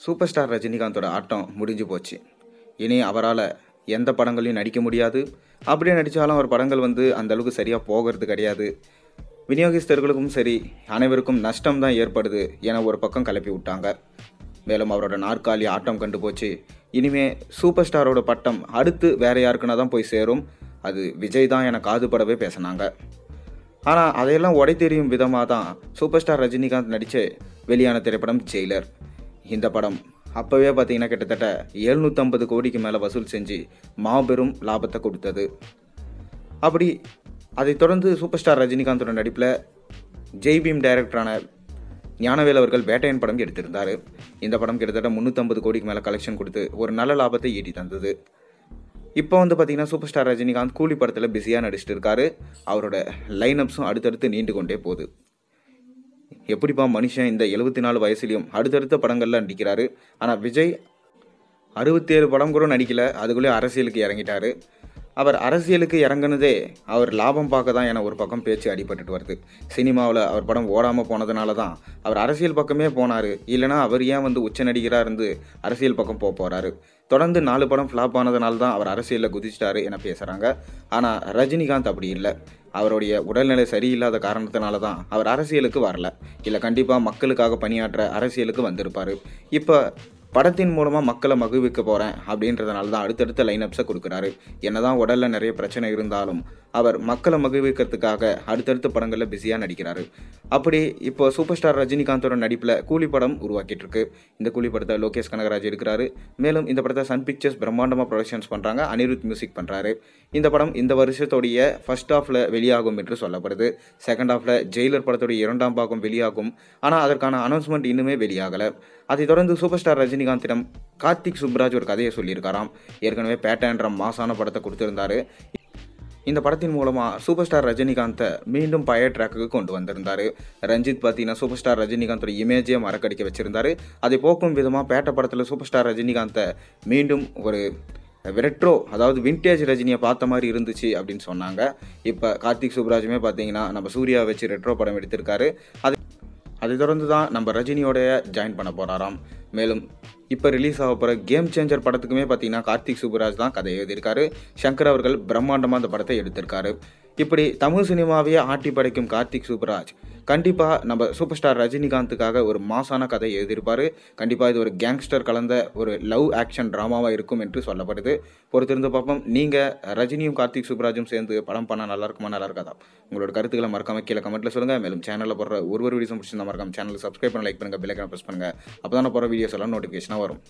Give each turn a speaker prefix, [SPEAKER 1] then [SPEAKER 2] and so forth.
[SPEAKER 1] Super star ரஜினிகாந்தோட ஆட்டம் முடிஞ்சு போச்சு. இனி அவரால் எந்த படங்களையும் நடிக்க முடியாது. அப்படியே நடித்தாலும் அவர் படங்கள் அந்த அளவுக்கு சரியாக போகிறது கிடையாது. விநியோகஸ்தர்களுக்கும் சரி அனைவருக்கும் நஷ்டம் தான் ஏற்படுது என ஒரு பக்கம் கிளப்பி விட்டாங்க. மேலும் அவரோட நாற்காலி ஆட்டம் கண்டு போச்சு. இனிமே சூப்பர் ஸ்டாரோட பட்டம் அடுத்து வேற யாருக்குன்னா தான் போய் சேரும். அது விஜய் தான் என காதுபடவே பேசினாங்க. ஆனால் அதையெல்லாம் உடை தெரியும் விதமாக தான் சூப்பர் ஸ்டார் ரஜினிகாந்த் நடித்த வெளியான திரைப்படம் ஜெயிலர். இந்த படம் அப்போவே பார்த்தீங்கன்னா கிட்டத்தட்ட 750 கோடிக்கு மேலே வசூல் செஞ்சு மாபெரும் லாபத்தை கொடுத்தது. அப்படி அதைத் தொடர்ந்து சூப்பர் ஸ்டார் ரஜினிகாந்தோட நடிப்பில் ஜெய்பீம் டைரக்டரான ஞானவேல் அவர்கள் வேட்டையன் படம் எடுத்திருந்தார். இந்த படம் கிட்டத்தட்ட 350 கோடிக்கு மேலே கலெக்ஷன் கொடுத்து ஒரு நல்ல லாபத்தை ஈட்டி தந்தது. இப்போ பார்த்தீங்கன்னா சூப்பர் ஸ்டார் ரஜினிகாந்த் கூலி படத்தில் பிஸியாக நடிச்சிட்டு இருக்காரு. அவரோட லைனப்ஸும் அடுத்தடுத்து நீண்டு கொண்டே போகுது. எப்படிப்பா மனுஷன் இந்த 74 வயசுலையும் அடுத்தடுத்த படங்கள்லாம் நடிக்கிறாரு. ஆனால் விஜய் 67 படம் கூட நடிக்கல, அதுக்குள்ளே அரசியலுக்கு இறங்கிட்டாரு. அவர் அரசியலுக்கு இறங்குனதே அவர் லாபம் பார்க்க தான் என ஒரு பக்கம் பேச்சு அடிபட்டுட்டு வருது. சினிமாவில் அவர் படம் ஓடாமல் போனதுனால தான் அவர் அரசியல் பக்கமே போனார். இல்லைனா அவர் ஏன் உச்ச நடிகராக இருந்து அரசியல் பக்கம் போகிறாரு. தொடர்ந்து 4 படம் ஃப்ளாப் ஆனதுனால தான் அவர் அரசியலில் குதிச்சிட்டாரு என பேசுகிறாங்க. ஆனால் ரஜினிகாந்த் அப்படி இல்லை. அவருடைய உடல்நிலை சரியில்லாத காரணத்தினால தான் அவர் அரசியலுக்கு வரல. இல்லை கண்டிப்பாக மக்களுக்காக பணியாற்ற அரசியலுக்கு வந்திருப்பார். இப்போ படத்தின் மூலமாக மக்களை மகிழ்விக்க போகிறேன் அப்படின்றதுனால தான் அடுத்தடுத்த லைனப்ஸை கொடுக்குறாரு. என்னதான் உடலில் நிறைய பிரச்சனை இருந்தாலும் அவர் மக்களை மகிழ்விக்கிறதுக்காக அடுத்தடுத்த படங்களில் பிஸியாக நடிக்கிறாரு. அப்படி இப்போ சூப்பர் ஸ்டார் ரஜினிகாந்தோட நடிப்பில் கூலி படம் உருவாக்கிட்டு இருக்கு. இந்த கூலி படத்தை லோகேஷ் கனகராஜ் எடுக்கிறாரு. மேலும் இந்த படத்தை சன் பிக்சர்ஸ் பிரம்மாண்டமாக ப்ரொடக்ஷன்ஸ் பண்ணுறாங்க. அனிருத் மியூசிக் பண்ணுறாரு. இந்த படம் இந்த வருஷத்தோடைய ஃபர்ஸ்ட் ஹாஃபில் வெளியாகும் என்று சொல்லப்படுது. செகண்ட் ஹாஃபில் ஜெயிலர் படத்தோடைய 2ஆம் பாகம் வெளியாகும். ஆனால் அதற்கான அனௌன்ஸ்மெண்ட் இன்னுமே வெளியாகலை. அதைத் தொடர்ந்து சூப்பர் ஸ்டார் ரஜினிகாந்திடம் கார்த்திக் சுப்ராஜ் ஒரு கதையை சொல்லியிருக்காராம். ஏற்கனவே பேட்டன்ற மாசான படத்தை கொடுத்துருந்தாரு. இந்த படத்தின் மூலமாக சூப்பர் ஸ்டார் ரஜினிகாந்தை மீண்டும் பழைய ட்ராக்குக்கு கொண்டு வந்திருந்தார். ரஞ்சித் பார்த்தீங்கன்னா சூப்பர் ஸ்டார் ரஜினிகாந்தோட இமேஜே மறக்கடிக்க வச்சுருந்தாரு. அதை போக்கும் விதமாக பேட்ட படத்தில் சூப்பர் ஸ்டார் ரஜினிகாந்தை மீண்டும் ஒரு ரெட்ரோ, அதாவது வின்டேஜ் ரஜினியை பார்த்த மாதிரி இருந்துச்சு அப்படின்னு சொன்னாங்க. இப்போ கார்த்திக் சுப்ராஜுமே பார்த்தீங்கன்னா நம்ம சூர்யா வச்சு ரெட்ரோ படம் எடுத்திருக்காரு. அதை தொடர்ந்து தான் நம்ம ரஜினியோடைய ஜாயின் பண்ண போகிறாராம். மேலும் இப்போ ரிலீஸ் ஆக போகிற கேம் சேஞ்சர் படத்துக்குமே பார்த்தீங்கன்னா கார்த்திக் சுப்ராஜ் தான் கதை எழுதியிருக்காரு. சங்கர் அவர்கள் பிரம்மாண்டமாக அந்த படத்தை எடுத்திருக்காரு. இப்படி தமிழ் சினிமாவையே ஆட்டி படைக்கும் கார்த்திக் சுப்ராஜ் கண்டிப்பாக நம்ம சூப்பர் ஸ்டார் ரஜினிகாந்துக்காக ஒரு மாசான கதை எழுதியிருப்பார். கண்டிப்பாக இது ஒரு கேங்ஸ்டர் கலந்த ஒரு லவ் ஆக்ஷன் ட்ராமாவாக இருக்கும் என்று சொல்லப்படுது. பொறுத்திருந்து பார்ப்போம். நீங்கள் ரஜினியும் கார்த்திக் சுப்ராஜும் சேர்ந்து படம் பண்ணால் நல்லா இருக்குமா, நல்லா இருக்காதா? உங்களோட கருத்துக்களை மறக்காம கீழே கமெண்ட்டில் சொல்லுங்கள். மேலும் சேனலில் போடுற ஒரு வீடியோஸும் பிடிச்சிருந்தா மறக்காம சேனலை சப்ஸ்கிரைப் பண்ண, லைக் பண்ணுங்கள், பெல் ஐக்கானை ப்ரெஸ் பண்ணுங்கள். அப்போ தான் போகிற வீடியோஸ் எல்லாம் நோட்டிஃபிகேஷனாக வரும்.